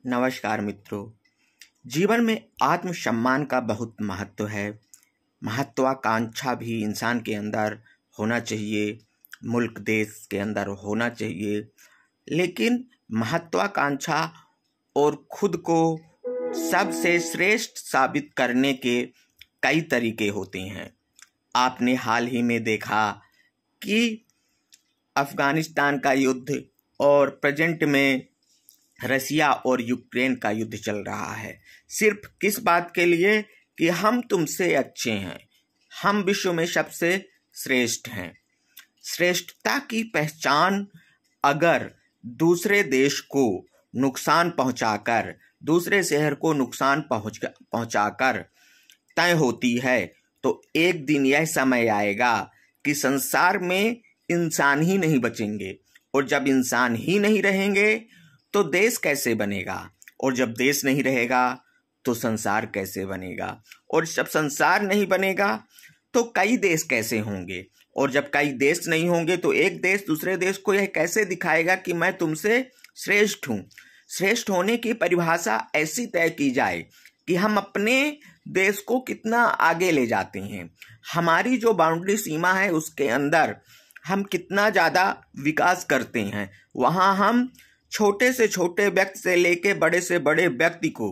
नमस्कार मित्रों। जीवन में आत्मसम्मान का बहुत महत्व है। महत्वाकांक्षा भी इंसान के अंदर होना चाहिए, मुल्क देश के अंदर होना चाहिए। लेकिन महत्वाकांक्षा और खुद को सबसे श्रेष्ठ साबित करने के कई तरीके होते हैं। आपने हाल ही में देखा कि अफगानिस्तान का युद्ध और प्रेजेंट में रसिया और यूक्रेन का युद्ध चल रहा है। सिर्फ किस बात के लिए कि हम तुमसे अच्छे हैं, हम विश्व में सबसे श्रेष्ठ हैं। श्रेष्ठता की पहचान अगर दूसरे देश को नुकसान पहुंचाकर, दूसरे शहर को नुकसान पहुंचाकर तय होती है तो एक दिन यह समय आएगा कि संसार में इंसान ही नहीं बचेंगे। और जब इंसान ही नहीं रहेंगे तो देश कैसे बनेगा, और जब देश नहीं रहेगा तो संसार कैसे बनेगा, और जब संसार नहीं बनेगा तो कई देश कैसे होंगे, और जब कई देश नहीं होंगे तो एक देश दूसरे देश को यह कैसे दिखाएगा कि मैं तुमसे श्रेष्ठ हूँ। श्रेष्ठ होने की परिभाषा ऐसी तय की जाए कि हम अपने देश को कितना आगे ले जाते हैं, हमारी जो बाउंड्री सीमा है उसके अंदर हम कितना ज़्यादा विकास करते हैं। वहाँ हम छोटे से छोटे व्यक्ति से लेके बड़े से बड़े व्यक्ति को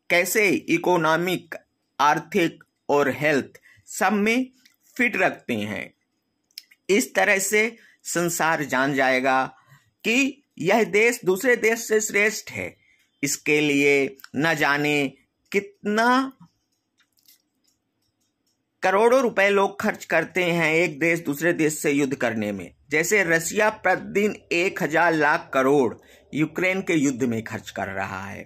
कैसे इकोनॉमिक, आर्थिक और हेल्थ सब में फिट रखते हैं। इस तरह से संसार जान जाएगा कि यह देश दूसरे देश से श्रेष्ठ है। इसके लिए न जाने कितना करोड़ों रुपए लोग खर्च करते हैं एक देश दूसरे देश से युद्ध करने में। जैसे रसिया प्रतिदिन 1000 लाख करोड़ यूक्रेन के युद्ध में खर्च कर रहा है।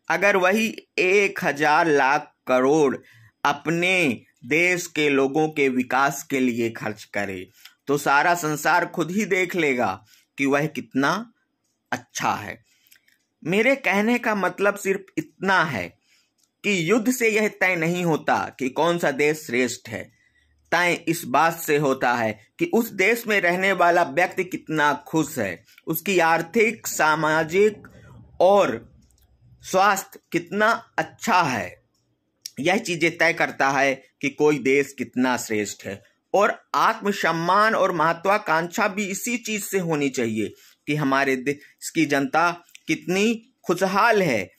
अगर वही 1000 लाख करोड़ अपने देश के लोगों के विकास के लिए खर्च करे तो सारा संसार खुद ही देख लेगा कि वह कितना अच्छा है। मेरे कहने का मतलब सिर्फ इतना है कि युद्ध से यह तय नहीं होता कि कौन सा देश श्रेष्ठ है। तय इस बात से होता है कि उस देश में रहने वाला व्यक्ति कितना खुश है, उसकी आर्थिक, सामाजिक और स्वास्थ्य कितना अच्छा है। यह चीजें तय करता है कि कोई देश कितना श्रेष्ठ है। और आत्मसम्मान और महत्वाकांक्षा भी इसी चीज से होनी चाहिए कि हमारे देश की जनता कितनी खुशहाल है।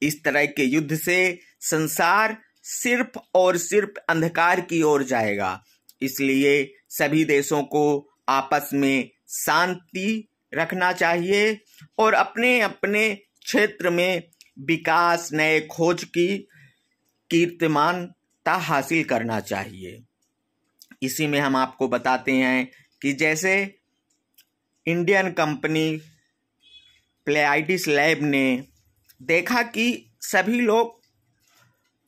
इस तरह के युद्ध से संसार सिर्फ और सिर्फ अंधकार की ओर जाएगा। इसलिए सभी देशों को आपस में शांति रखना चाहिए और अपने अपने क्षेत्र में विकास, नए खोज की कीर्तिमानता हासिल करना चाहिए। इसी में हम आपको बताते हैं कि जैसे इंडियन कंपनी प्लेआइडिस लैब ने देखा कि सभी लोग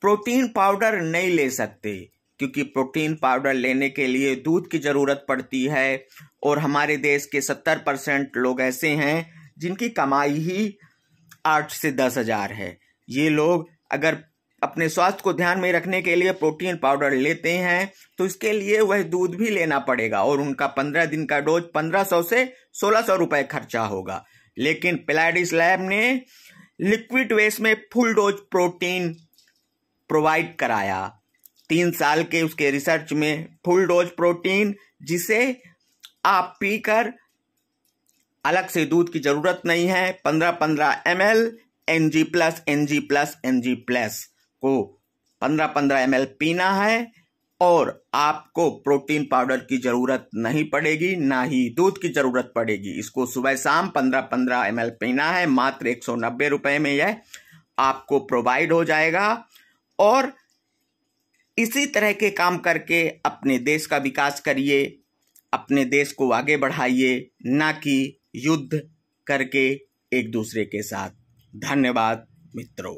प्रोटीन पाउडर नहीं ले सकते, क्योंकि प्रोटीन पाउडर लेने के लिए दूध की ज़रूरत पड़ती है। और हमारे देश के 70% लोग ऐसे हैं जिनकी कमाई ही 8 से 10 हज़ार है। ये लोग अगर अपने स्वास्थ्य को ध्यान में रखने के लिए प्रोटीन पाउडर लेते हैं तो इसके लिए वह दूध भी लेना पड़ेगा और उनका 15 दिन का डोज 1500 से 1600 रुपये खर्चा होगा। लेकिन प्लेआइडिस लैब ने लिक्विड वेस्ट में फुल डोज प्रोटीन प्रोवाइड कराया। 3 साल के उसके रिसर्च में फुल डोज प्रोटीन, जिसे आप पीकर अलग से दूध की जरूरत नहीं है। 15-15 ml Ng+, को 15-15 ml पीना है और आपको प्रोटीन पाउडर की जरूरत नहीं पड़ेगी, ना ही दूध की जरूरत पड़ेगी। इसको सुबह शाम 15-15 ml पीना है। मात्र 190 रुपए में यह आपको प्रोवाइड हो जाएगा। और इसी तरह के काम करके अपने देश का विकास करिए, अपने देश को आगे बढ़ाइए, ना कि युद्ध करके एक दूसरे के साथ। धन्यवाद मित्रों।